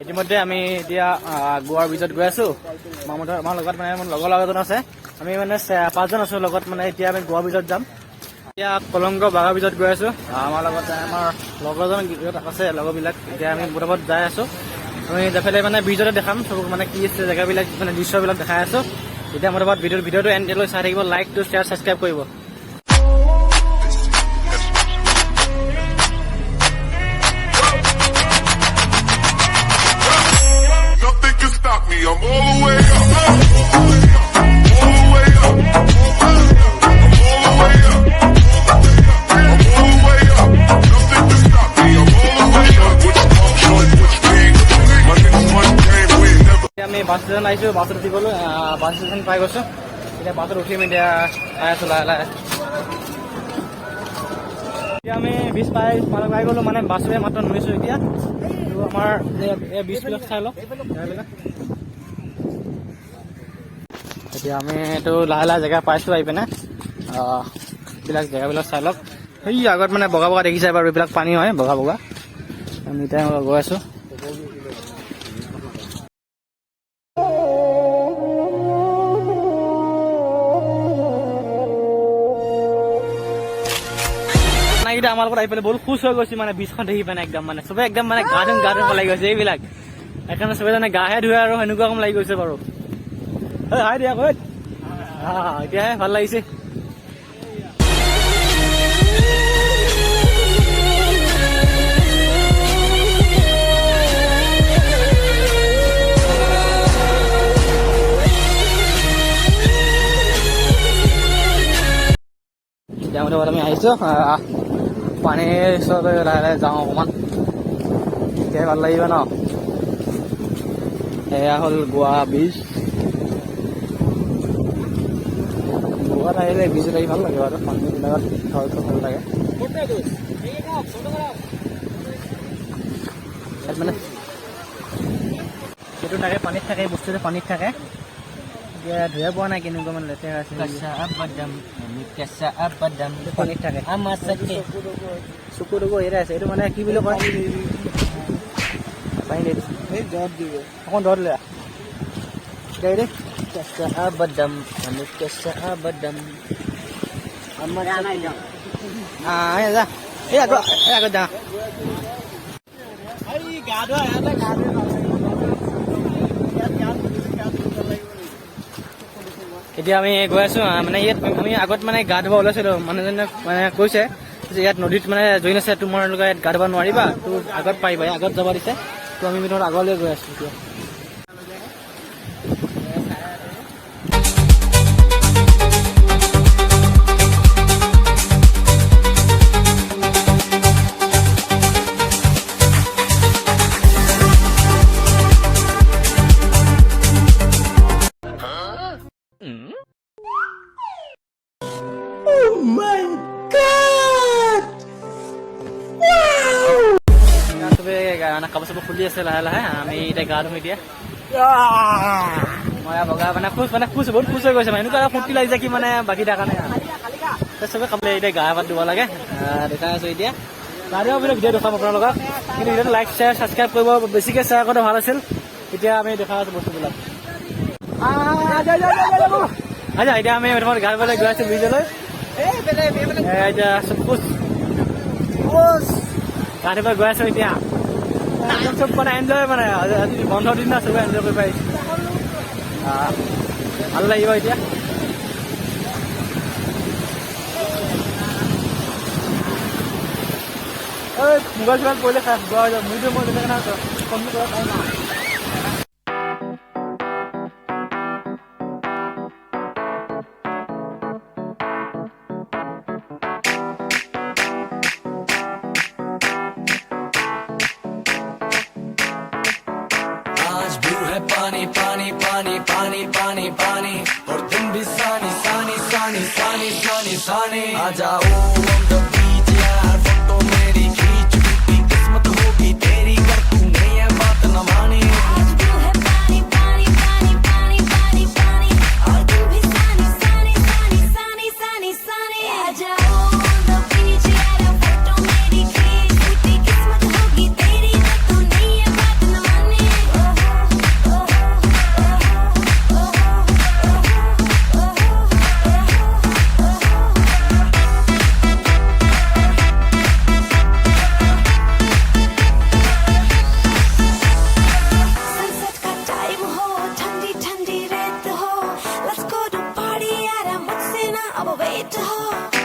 ইতিমধ্যে আমি এতিয়া গোৱাৰ ব্ৰিজত গৈ আছো। আমাৰ লগত মানে মোৰ লগৰ এজন আছে। আমি মানে 5জন আছো লগত। মানে এতিয়া আমি গোৱাৰ ব্ৰিজত যাম। এতিয়া কলংগ বাগা ব্ৰিজত গৈ আছো। আমাৰ লগত আমাৰ লগৰজন আছে, লগৰবিলাক। এতিয়া আমি মোটামুট যাই আছো। আমি দেখালে মানে ব্ৰিজতে দেখাম চবক, মানে কি আছে জেগাবিলাক, মানে দৃশ্যবিলাক দেখাই আছো। এতিয়া মোটামুট ভিডিঅ'টো এণ্ডলৈ চাই থাকিব। লাইক টু শ্বেয়াৰ ছাবস্ক্ৰাইব কৰিব। I'm all the way up, all the way up, I'm all the way up, I'm all the way up, nothing can stop me, I'm all the way up, what you talk, short, what you think, my niggas one game, we never. আমি bus station আহিছো, বাছত উঠি গলো, bus station পাই গৈছো। এতিয়া বাছত উঠিম, এতিয়া পাই আছো লাহে লাহে। এতিয়া আমি 20 পাই গলো, মানে বাছৰে মাত্ৰ নুইছো এতিয়া। আমাৰ ব্ৰিজবিলাক চাই লওক জেগাবিলাক। এতিয়া আমি এইটো লাহে লাহে জেগা পাইছো আহি পিনে। এইবিলাক জেগাবিলাক চাই লওক। সেই আগত মানে বগা বগা দেখিছে বাৰু, এইবিলাক পানী হয় বগা বগা। আমি এতিয়া গৈ আছো। আমাৰ লগত আহি পেলাই বহুত খুচ হৈ গৈছে, মানে ব্ৰিজখন দেখি পিনে একদম মানে চবে একদম মানে গা ধুম লাগি গৈছে এইবিলাক। সেইকাৰণে চবে জানে গাহে ধুৱে আৰু সেনেকুৱা কম লাগি গৈছে বাৰু। হাই দিয়া কৈ এতিয়াহে ভাল লাগিছে। এতিয়া আমি আহিছো পানীৰ ওচৰতে লাহে লাহে যাওঁ অকণমান, তেতিয়াহে ভাল লাগিব ন। এয়া হ'ল গোৱা ব্ৰিজ। গোৱাত আহিলে ব্ৰিজত আহি ভাল লাগে বাৰু, পানীবিলাকত ঘৰটো ভাল লাগে। মানে সেইটো থাকে, পানীত থাকে, বস্তুটো পানীত থাকে। এতিয়া ধুয়ে পোৱা নাই কেনেকুৱা মানে লেতেৰা আছে। পানীত থাকে, চকু টকু এৰাই আছে। এইটো মানে কি বুলি কয়, পানী দিব অকণ দৰ দিলে Abadam, kami kesa abadam. Ayo dah. Aku dah. Ayo gado ada gado. এতিয়া আমি গৈ আছো, মানে ইয়াত আমি আগত মানে গা ধুব ওলাইছিলো। মানুহজনে মানে কৈছে যে ইয়াত নদীত মানে জইন আছে, তোমালোকে ইয়াত গা ধুব নোৱাৰিবা, তোৰ আগত পাৰিবা, আগত যাব দিছে। তো আমি ধৰ আগলৈ গৈ আছো এতিয়া। কাপোৰ চাপোৰ খুলি আছে লাহে লাহে। আমি এতিয়া গা ধুম এতিয়া। মই বগা মানে খুচ বহুত খুচ হৈ গৈছে, মানে এনেকুৱা ফূৰ্তি লাগিছে কি মানে বাকী দেখা নাই। চবে কাপোৰ এতিয়া গা পাত ধুব লাগে, দেখাই আছো এতিয়া। গাড়ীও মানে ভিডিঅ' দেখাম আপোনালোকক, কিন্তু ভিডিঅ'টো লাইক শ্বেয়াৰ ছাবস্ক্ৰাইব কৰিব, বেছিকৈ শ্বেয়াৰ কৰিলে ভাল আছিল। এতিয়া আমি দেখা আছো বস্তুবিলাক। এতিয়া আমি গা ধুবলৈ গৈ আছো ব্ৰিজলৈ। এতিয়া চব গা ধুব গৈ আছো এতিয়া। চব মানে এনজয়, মানে আজি বন্ধৰ দিন না, চবে এনজয় কৰিব পাৰিছে, ভাল লাগিব এতিয়া। মোবাইল চোবাইল পৰিলে খাই মুড়িটো মই তেনেকৈ না ফোন কৰা টাইম না। पानी पानी पानी पानी पानी पानी और तुम भी सानी सानी सानी सानी सानी सानी आ जाओ on the beach यार, फोटो मेरी खींच, टूटी किस्मत होगी तेरी, कर तूने ये बात न मानी। आज दिल है पानी पानी पानी पानी पानी पानी और तुम भी सानी लेट हो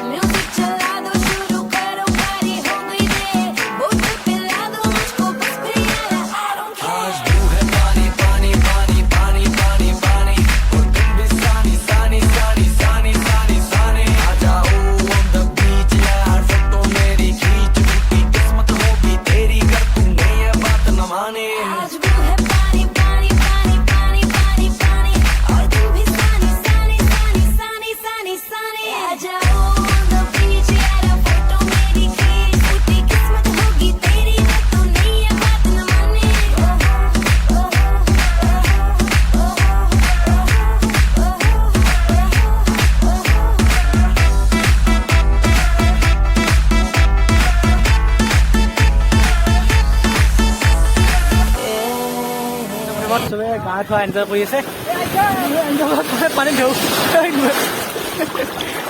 म्यूजिक चला दो शुरू करो पारी हो गई रे बोतल पिला दो मुझको बस पिया I don't care आज तू है पानी पानी पानी पानी पानी पानी और तुम भी सानी सानी सानी सानी सानी सानी आ जाओ on the beach यार फोटो मेरी खींच टूटी किस्मत होगी तेरी कर तूने ये बात न माने आज वो है पानी पानी पानी पानी पानी पानी और तुम भी सानी सानी सानी सानी सानी सानी आ जाओ on the beach यार फोटो मेरी खींच टूटी किस्मत होगी तेरी मैं तो नहीं ये बात न माने বহুত চবে গা ধোৱা এনজয় কৰি আছে পানী ধৌ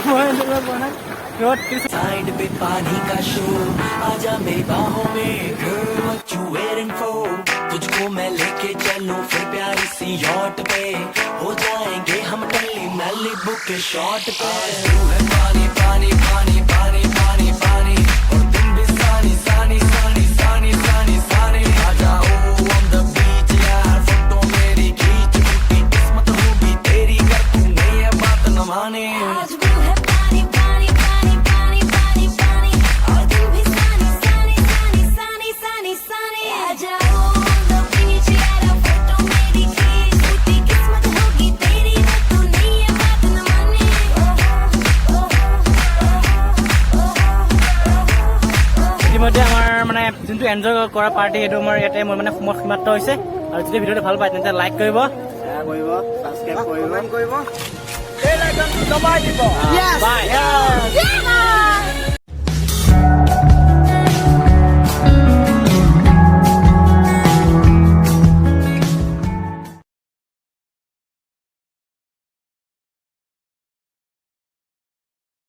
মই এনজয় কৰা নাই বহুত কিছু साइड पे पानी का शो आजा मेरी बाहों में girl what you waiting for तुझको मैं लेके चलूं फिर प्यारी सी यॉट पे हो जाएंगे हम टल्ली मैलिबू के शॉट पे तू है पानी पानी पानी पानी पानी पानी और तुम भी सानी सानी सानी सानी सानी सानी आ जाओ on the beach यार फोटो मेरी खींच टूटी किस्मत होगी तेरी कर तूने ये बात न माने आज वो है पानी पानी पानी पानी पानी पानी और तुम भी सानी सानी सानी सानी सानी सानी आ जाओ on the beach यार फोटो मेरी खींच टूटी किस्मत होगी तेरी मैं तो नहीं ये बात न माने ইতিমধ্যে আমাৰ মানে যোনটো এনজয় কৰা পাৰ্টি সেইটো আমাৰ ইয়াতে মই মানে সময় সীমাপ্ত হৈছে আৰু যদি ভিডিঅ'টো ভাল পায় তেন্তে লাইক কৰিব শ্বেয়াৰ কৰিব ছাবস্ক্ৰাইব কৰিব কমেণ্ট কৰিব এই লাইকন দবাই দিব বাই